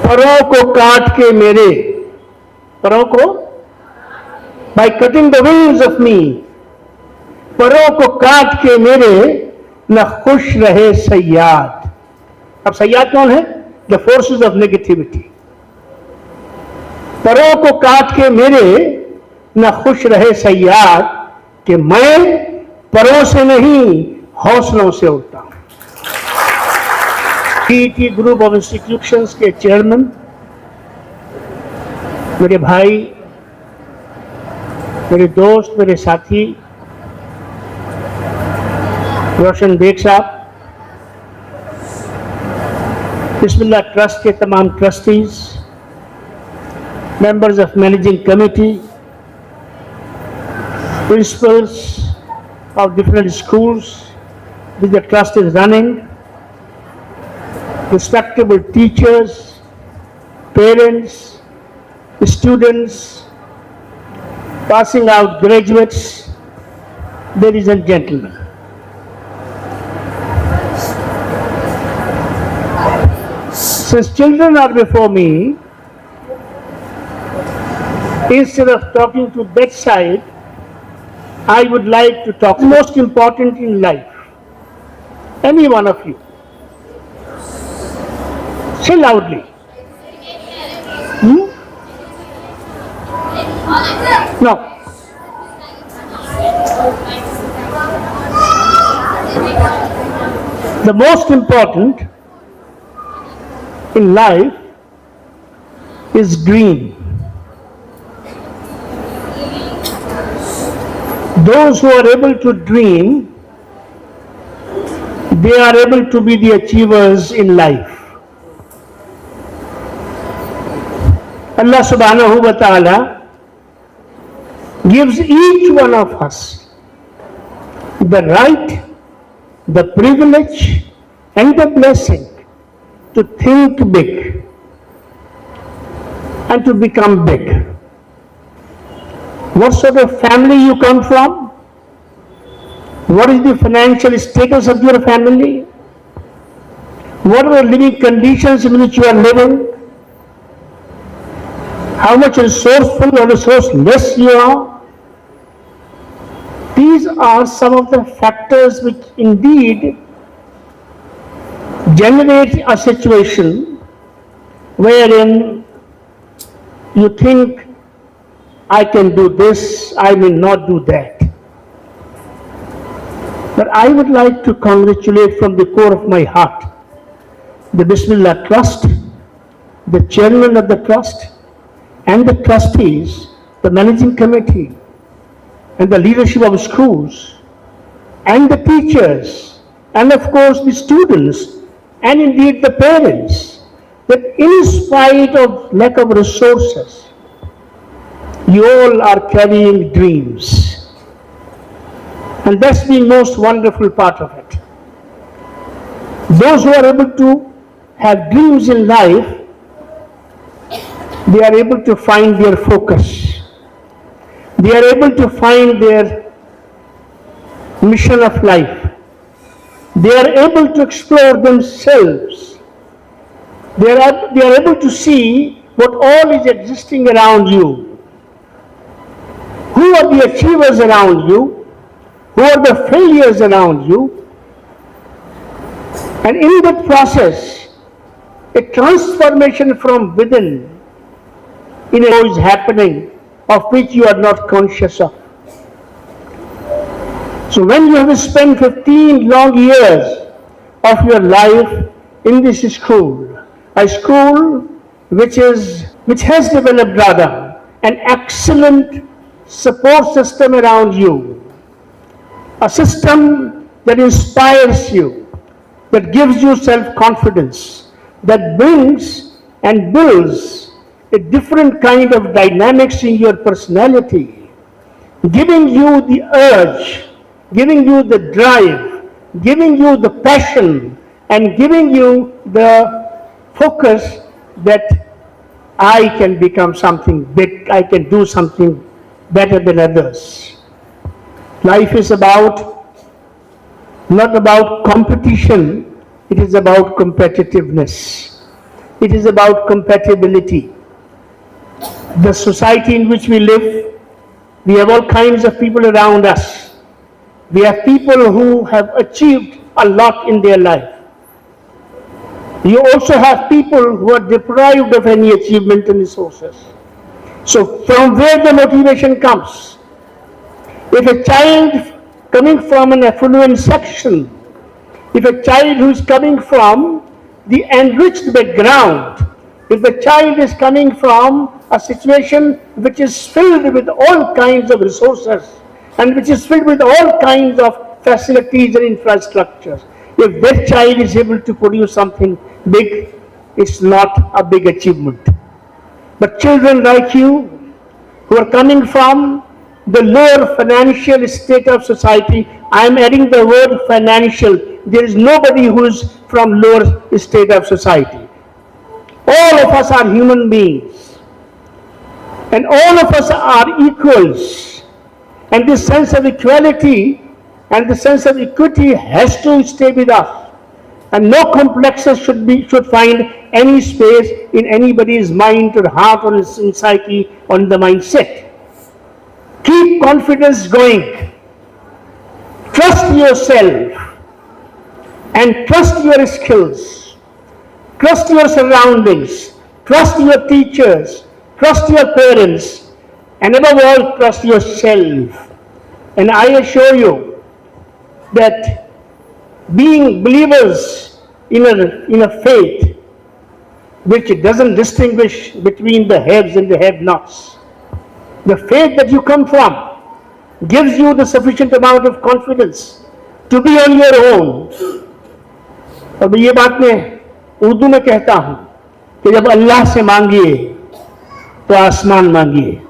परों को काट के मेरे, परों को, by cutting the wings of me, परों को काट के मेरे न खुश रहे सयाद। अब सयाद कौन है? The forces of negativity. परों को काट के मेरे न खुश रहे सयाद, कि मैं परों से नहीं हौसलों से उड़ता हूं। पीटी ग्रुप ऑफ इंस्टीट्यूशंस के चेयरमैन मेरे भाई, मेरे दोस्त, मेरे साथी रोशन बेग साहब, बिस्मिल्लाह ट्रस्ट के तमाम trustees, members of managing committee, principals of different schools which the trust is running, respectable teachers, parents, students, passing out graduates, ladies and gentlemen. Since children are before me, instead of talking to that side, I would like to talk most important in life. Any one of you. Say loudly. No. The most important in life is dream. Those who are able to dream, they are able to be the achievers in life. Allah subhanahu wa ta'ala gives each one of us the right, the privilege and the blessing to think big and to become big. What sort of family you come from? What is the financial status of your family? What are the living conditions in which you are living? How much resourceful or resourceless you are? These are some of the factors which indeed generate a situation wherein you think, I can do this, I will not do that. But I would like to congratulate from the core of my heart the Bismillah Trust, the chairman of the trust, and the trustees, the managing committee, and the leadership of schools, and the teachers, and of course the students, and indeed the parents, that in spite of lack of resources, you all are carrying dreams. And that's the most wonderful part of it. Those who are able to have dreams in life, they are able to find their focus. They are able to find their mission of life. They are able to explore themselves. They are able to see what all is existing around you. Who are the achievers around you? Who are the failures around you? And in that process, a transformation from within is happening, of which you are not conscious of. So when you have spent 15 long years of your life in this school, a school which has developed rather an excellent support system around you, a system that inspires you, that gives you self-confidence, that brings and builds a different kind of dynamics in your personality, giving you the urge, giving you the drive, giving you the passion, and giving you the focus that I can become something big, I can do something better than others. Life is not about competition, it is about competitiveness. it is about compatibility. The society in which we live, we have all kinds of people around us. We have people who have achieved a lot in their life. You also have people who are deprived of any achievement and resources. So from where the motivation comes? If a child coming from an affluent section, if a child who is coming from the enriched background, if the child is coming from a situation which is filled with all kinds of resources and which is filled with all kinds of facilities and infrastructures, if that child is able to produce something big, it's not a big achievement. But children like you, who are coming from the lower financial state of society, I am adding the word financial. There is nobody who is from lower state of society. All of us are human beings. And all of us are equals. And this sense of equality and the sense of equity has to stay with us. And no complexes should find any space in anybody's mind or heart or in psyche or in the mindset. Keep confidence going. Trust yourself and trust your skills. Trust your surroundings. Trust your teachers. Trust your parents. And above all, trust yourself. And I assure you that being believers in a faith which doesn't distinguish between the haves and the have-nots, the faith that you come from gives you the sufficient amount of confidence to be on your own. और मैं ये बात में उर्दू में कहता हूं कि जब अल्लाह से मांगिए तो आसमान मांगिए.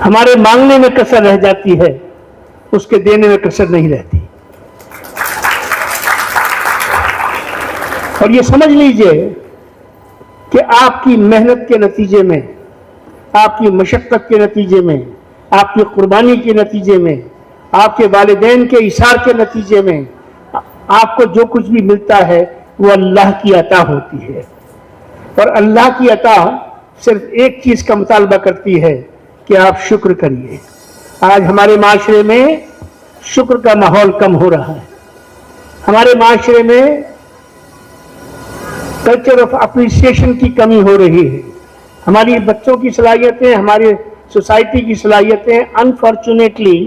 हमारे मांगने में कसर रह जाती है, उसके देने में कसर नहीं रहती. और ये समझ लीजिए कि आपकी मेहनत के नतीजे में, आपकी मशक्कत के नतीजे में, आपकी कुर्बानी के नतीजे में, आपके वालिदैन के इशार के नतीजे में आपको जो कुछ भी मिलता है वो अल्लाह की अता होती है. और अल्लाह की अता सिर्फ एक चीज का मुतालबा करती है कि आप शुक्र करिए. आज हमारे माशरे में शुक्र का माहौल कम हो रहा है. हमारे माशरे में कल्चर ऑफ अप्रिसिएशन की कमी हो रही है. हमारी बच्चों की सलाहियतें, हमारी सोसाइटी की सलाहियतें अनफॉर्चुनेटली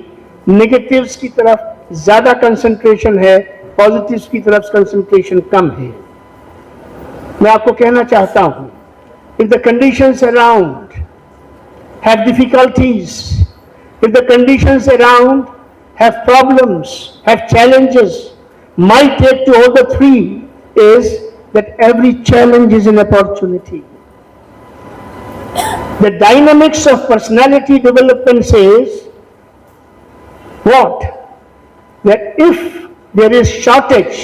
नेगेटिव्स की तरफ ज्यादा कंसंट्रेशन है, पॉजिटिव्स की तरफ कंसंट्रेशन कम है. मैं आपको कहना चाहता हूं, if the conditions around have difficulties, if the conditions around have problems, have challenges, my take to all the three is that every challenge is an opportunity. The dynamics of personality development says what? That if there is shortage,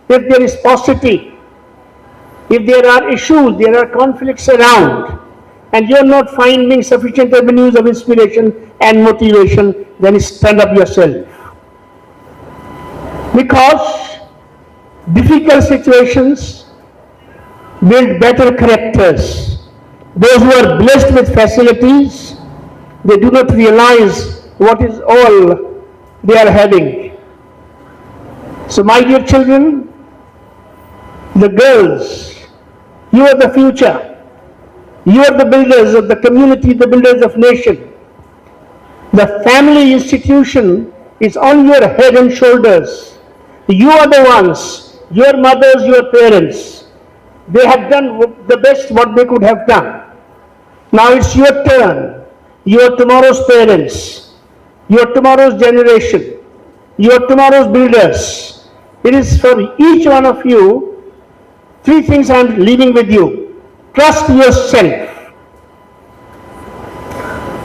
if there is paucity, if there are issues, there are conflicts around, and you're not finding sufficient avenues of inspiration and motivation, then stand up yourself. Because difficult situations build better characters. Those who are blessed with facilities, they do not realize what is all they are having. So my dear children, the girls, you are the future. You are the builders of the community, the builders of nation. The family institution is on your head and shoulders. You are the ones, your mothers, your parents. They have done the best what they could have done. Now it's your turn. You are tomorrow's parents. You are tomorrow's generation. You are tomorrow's builders. It is for each one of you. Three things I am leaving with you. Trust yourself.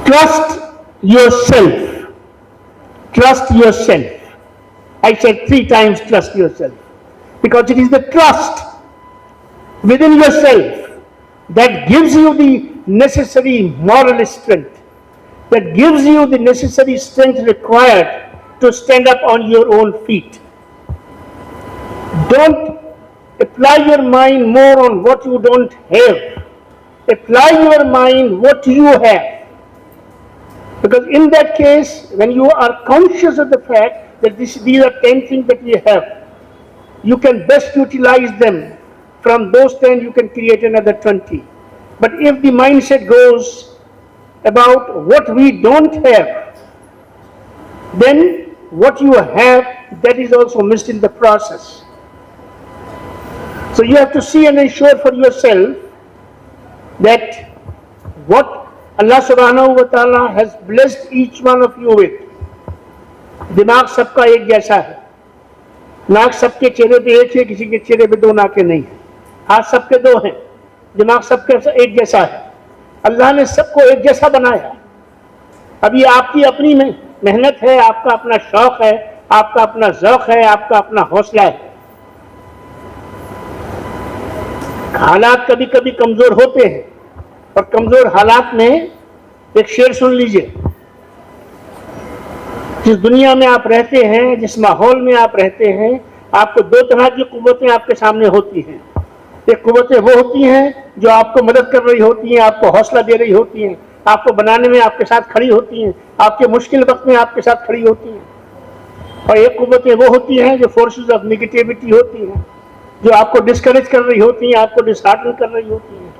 Trust yourself. Trust yourself. I said 3 times trust yourself. Because it is the trust within yourself that gives you the necessary moral strength, that gives you the necessary strength required to stand up on your own feet. Don't apply your mind more on what you don't have. Apply your mind what you have. Because in that case, when you are conscious of the fact that these are 10 things that we have, you can best utilize them. From those 10, you can create another 20. But if the mindset goes about what we don't have, then what you have, that is also missed in the process. So you have to see and ensure for yourself that what Allah subhanahu wa ta'ala has blessed each one of you with. दिमाग सबका एक जैसा है, नाक सबके चेहरे पे एक है, किसी के चेहरे पे दो नाकें नहीं है, हाथ सबके दो हैं, दिमाग सबके एक जैसा है। अल्लाह ने सबको एक जैसा बनाया। अब ये आपकी अपनी मेहनत है, आपका अपना शौक है, आपका अपना ज़ौक़ है, आपका अपना हौसला है। हालात कभी कभी कमजोर होते हैं, और कमजोर हालात में एक शेर सुन लीजिए। जिस दुनिया में आप रहते हैं, जिस माहौल में आप रहते हैं, आपको दो तरह की कुव्वतें आपके सामने होती हैं। एक कुव्वतें वो होती हैं जो आपको मदद कर रही होती हैं, आपको हौसला दे रही होती हैं, आपको बनाने में आपके साथ खड़ी होती हैं, आपके मुश्किल वक्त में आपके साथ खड़ी होती हैं। और एक कुव्वतें वो होती हैं जो फोर्सेस ऑफ नेगेटिविटी होती हैं, जो आपको डिस्करेज कर रही होती हैं, आपको डिसहार्टन कर रही होती हैं।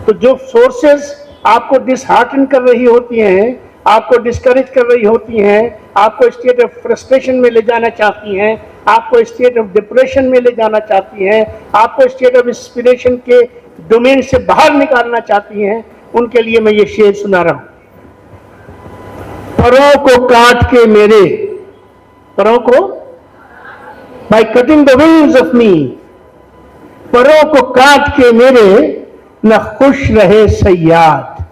तो जो फोर्सेस आपको डिसहार्टन कर रही होती हैं, आपको डिस्करेज कर रही होती हैं, आपको स्टेट ऑफ फ्रस्ट्रेशन में ले जाना चाहती हैं, आपको स्टेट ऑफ डिप्रेशन में ले जाना चाहती हैं, आपको स्टेट ऑफ इंस्पिरेशन के डोमेन से बाहर निकालना चाहती हैं, उनके लिए मैं ये शेर सुना रहा हूं। परों को काट के मेरे, परों को by cutting the wings of me, परों को काट के मेरे न खुश रहे सयाद।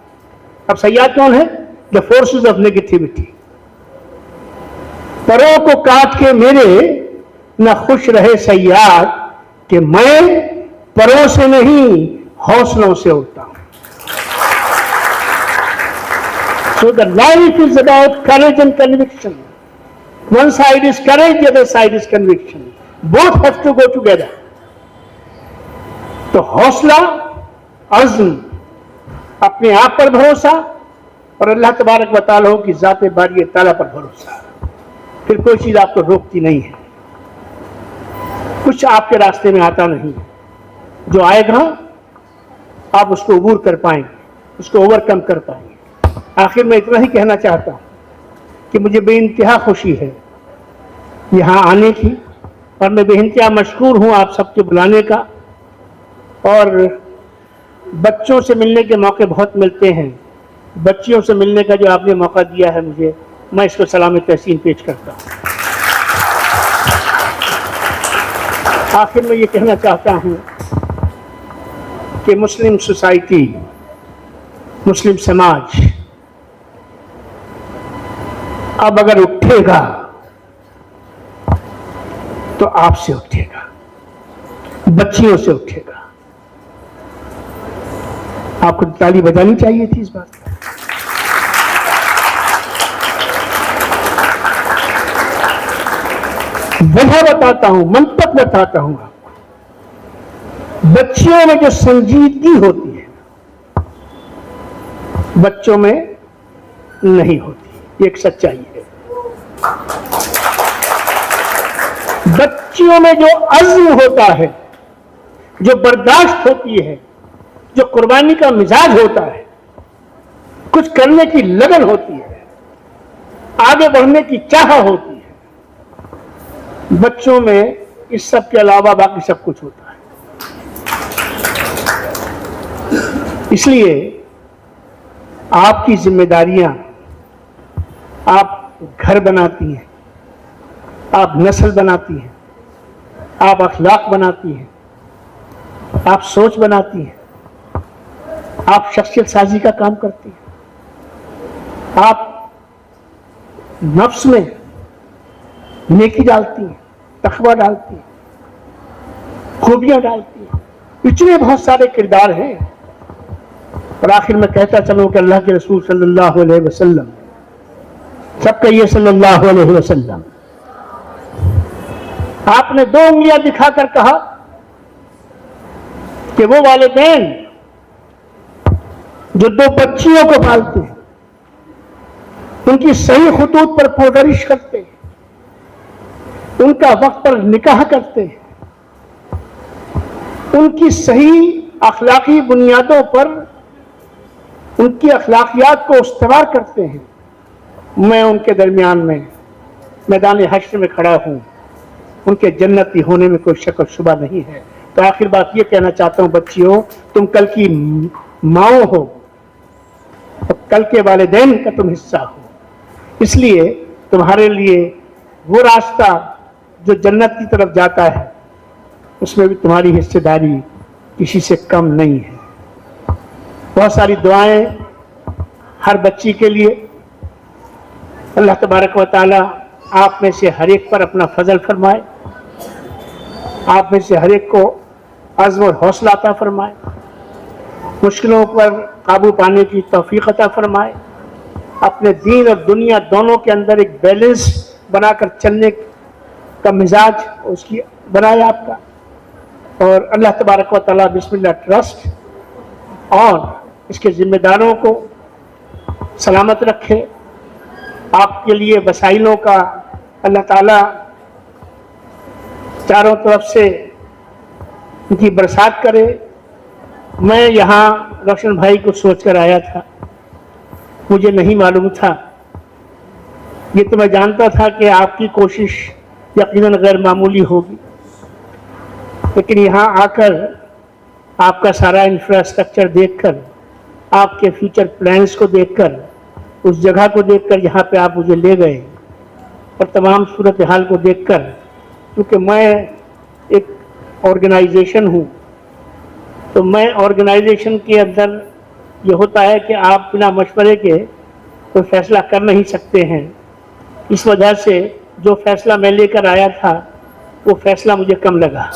अब सयाद कौन है? The forces of negativity. परों को काट के मेरे न खुश रहे सयाद, कि मैं परों से नहीं हौसलों से उड़ता हूं। So the life is about courage and conviction. One side is courage, the other side is conviction. Both have to go together. तो हौसला, अज़्म, अपने आप पर भरोसा, और अल्लाह तबारक व तआला की ज़ात बारी ताला पर भरोसा, फिर कोई चीज़ आपको रोकती नहीं है। कुछ आपके रास्ते में आता नहीं है, जो आएगा आप उसको अबूर कर पाएंगे, उसको ओवरकम कर पाएंगे। आखिर में इतना ही कहना चाहता हूँ कि मुझे बेइंतहा खुशी है यहाँ आने की, और मैं बेइंतहा मशकूर हूँ आप सबके बुलाने का। और बच्चों से मिलने के मौके बहुत मिलते हैं, बच्चियों से मिलने का जो आपने मौका दिया है मुझे, मैं इसको सलाम तहसीन पेश करता हूँ। आखिर में ये कहना चाहता हूँ कि मुस्लिम सोसाइटी, मुस्लिम समाज अब अगर उठेगा तो आपसे उठेगा, बच्चियों से उठेगा। आपको ताली बजानी चाहिए थी इस बात पर। वजह बताता हूं, मंतक बताता हूं आपको। बच्चियों में जो संजीदगी होती है, बच्चों में नहीं होती, एक सच्चाई है। बच्चियों में जो अज़्म होता है, जो बर्दाश्त होती है, जो कुर्बानी का मिजाज होता है, कुछ करने की लगन होती है, आगे बढ़ने की चाह होती है, बच्चों में इस सब के अलावा बाकी सब कुछ होता है। इसलिए आपकी जिम्मेदारियां, आप घर बनाती हैं, आप नस्ल बनाती हैं, आप अखलाक बनाती हैं, आप सोच बनाती हैं, आप शख्सियत साजी का काम करती हैं, आप नफ्स में नेकी डालती हैं, तकवा डालती हैं, खूबियां डालती हैं। इतने बहुत सारे किरदार हैं। और आखिर में कहता चलूं कि अल्लाह के रसूल सल्लल्लाहु अलैहि वसल्लम, सब कहिए सल्लल्लाहु अलैहि वसल्लम, आपने दो उंगलियां दिखाकर कहा कि वो वालिदैन जो दो बच्चियों को पालते हैं, उनकी सही खुतूत पर परवरिश करते हैं, उनका वक्त पर निकाह करते हैं, उनकी सही अखलाकी बुनियादों पर उनकी अखलाकियात को इस्तेमाल करते हैं, मैं उनके दरमियान में मैदान हश्र में खड़ा हूं, उनके जन्नती होने में कोई शक और शुबा नहीं है। तो आखिर बात ये कहना चाहता हूं, बच्चियों, तुम कल की माओ हो और कल के वालिदैन का तुम हिस्सा हो, इसलिए तुम्हारे लिए वो रास्ता जो जन्नत की तरफ जाता है, उसमें भी तुम्हारी हिस्सेदारी किसी से कम नहीं है। बहुत सारी दुआएं हर बच्ची के लिए। अल्लाह तबारक व तआला आप में से हर एक पर अपना फजल फरमाए, आप में से हर एक को अज़्म और हौसला अता फरमाए, मुश्किलों पर काबू पाने की तौफीक अता फरमाए, अपने दीन और दुनिया दोनों के अंदर एक बैलेंस बनाकर चलने का मिजाज उसकी बनाए आपका। और अल्लाह तबारक व तआला बिस्मिल्लाह ट्रस्ट और इसके जिम्मेदारों को सलामत रखे, आपके लिए वसाइलों का अल्लाह ताला चारों तरफ से उनकी बरसात करे। मैं यहाँ रोशन भाई को सोचकर आया था, मुझे नहीं मालूम था, ये तो मैं जानता था कि आपकी कोशिश यकीनन गैर मामूली होगी, लेकिन यहाँ आकर आपका सारा इंफ्रास्ट्रक्चर देखकर, आपके फ्यूचर प्लान्स को देखकर, उस जगह को देखकर जहाँ पे आप मुझे ले गए और तमाम सूरत हाल को देखकर, क्योंकि मैं एक ऑर्गेनाइजेशन हूँ, तो मैं ऑर्गेनाइजेशन के अंदर ये होता है कि आप बिना मशवरे के कोई फैसला कर नहीं सकते हैं। इस वजह से जो फैसला मैं लेकर आया था वो फैसला मुझे कम लगा,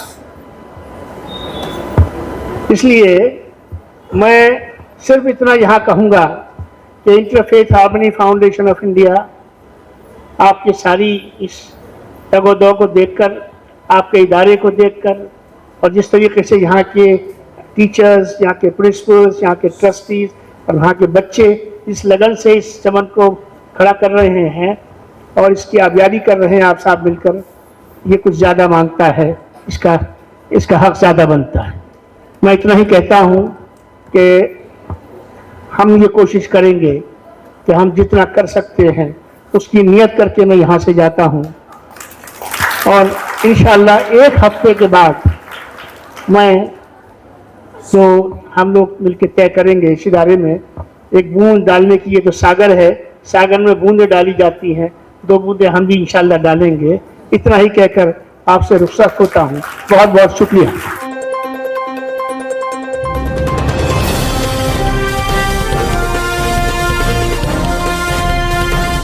इसलिए मैं सिर्फ इतना यहाँ कहूँगा कि interfaith harmony foundation of India आपकी सारी इस तगोदो को देखकर, आपके इदारे को देखकर, और जिस तरीके से यहाँ के टीचर्स, यहाँ के प्रिंसिपल्स, यहाँ के ट्रस्टीज और यहाँ के बच्चे इस लगन से इस चमन को खड़ा कर रहे हैं और इसकी आबियारी कर रहे हैं आप साथ मिलकर, ये कुछ ज़्यादा मांगता है, इसका हक ज़्यादा बनता है। मैं इतना ही कहता हूँ कि हम ये कोशिश करेंगे कि हम जितना कर सकते हैं उसकी नियत करके मैं यहाँ से जाता हूँ, और इंशाअल्लाह एक हफ्ते के बाद मैं जो हम लोग मिलकर तय करेंगे इस इदारे में, एक बूंद डालने की, ये तो सागर है, सागर में बूंदें डाली जाती हैं, 2 बूंदें हम भी इंशाअल्लाह डालेंगे। इतना ही कहकर आपसे रुखसत होता हूँ। बहुत बहुत शुक्रिया।